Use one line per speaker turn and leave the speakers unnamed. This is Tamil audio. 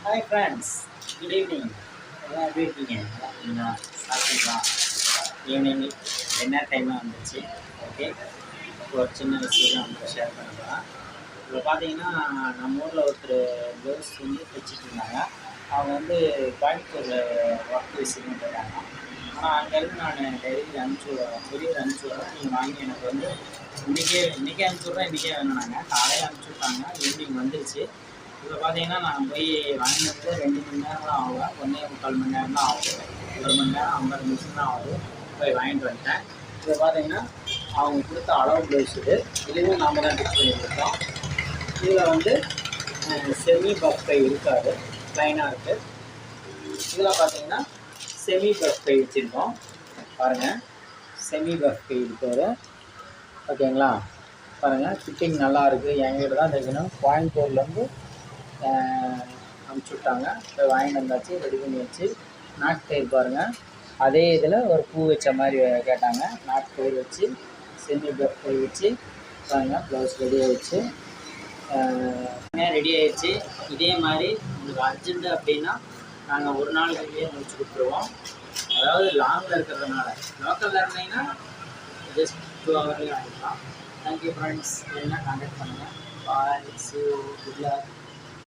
Hi friends, good evening. எல்லாம் எப்படி இருக்கீங்க? நல்லா இருக்கீங்களா? சாப்பிட்டீங்களா? ஈவினிங் என்ன டைமாக வந்துச்சு. ஓகே, ஒரு சின்ன விஷயம் நம்ம ஷேர் பண்ணலாம். இப்போ பார்த்தீங்கன்னா, நம்ம ஊரில் ஒருத்தர் ப்ளவுஸ் வந்து தைச்சிட்டு இருந்தாங்க. அவங்க வந்து கோயம்புத்தூரில் ஒர்க் விஷயமா போயிட்டாங்க. ஆனால் அங்கேருந்து நான் டெலிவரி அனுப்பிச்சி விட்றேன், நீங்கள் வாங்கி எனக்கு வந்து இன்றைக்கே அனுப்பிச்சி விட்றேன், இன்றைக்கே வேணுனாங்க. காலையில் அனுப்பிச்சி விட்டாங்க, ஈவினிங் வந்துருச்சு. இப்போ பார்த்தீங்கன்னா நான் போய் வாங்கினது 2 மணி நேரம் தான் ஆகும், 1.25 மணி நேரம் தான் ஆகுது. 1 மணி நேரம் 50 நிமிஷம் தான் ஆகுது. போய் வாங்கிட்டு வந்துட்டேன். இப்போ பார்த்தீங்கன்னா அவங்க கொடுத்த அளவு ப்ளவுஸ் இதுவும் நாம் தான் டிச் பண்ணி கொடுத்தோம். இதில் வந்து செமி பஃப் கை இருக்காது, ப்ளைனாக இருக்குது. இதில் பார்த்தீங்கன்னா செமி பஃப் கை வச்சுருக்கோம். பாருங்கள், செமி பஃப் கை இருக்கிறது. ஓகேங்களா? பாருங்கள், ஃபிட்டிங் நல்லா இருக்குது. என்கிட்ட தான் தைக்கணும். கோயம்புத்தூர்லேருந்து அனுப்பிச்சி விட்டாங்க. போய் வாங்கிட்டு வந்தாச்சு, ரெடி பண்ணி வச்சு நாட்டு கயிறு பாருங்கள். அதே இதில் ஒரு பூ வச்ச மாதிரி கேட்டாங்க. நாட்டு கயிறு வச்சு செமி பஃப் கை வச்சு பாருங்கள், ப்ளவுஸ் ரெடி ஆகிடுச்சு. ரெடி ஆகிடுச்சு. இதே மாதிரி உங்களுக்கு அர்ஜென்ட்டு அப்படின்னா நாங்கள் ஒரு நாளுக்குள்ளேயே முடிச்சு கொடுத்துருவோம். அதாவது லாங்கில் இருக்கிறதுனால, லோக்கலில் இருந்தீங்கன்னா ஜஸ்ட் 2 ஹவர்லேயே வாங்கிக்கலாம். Thank you friends. என்ன கான்டாக்ட் பண்ணுங்கள். பாய், சி யூ, குட் லக்.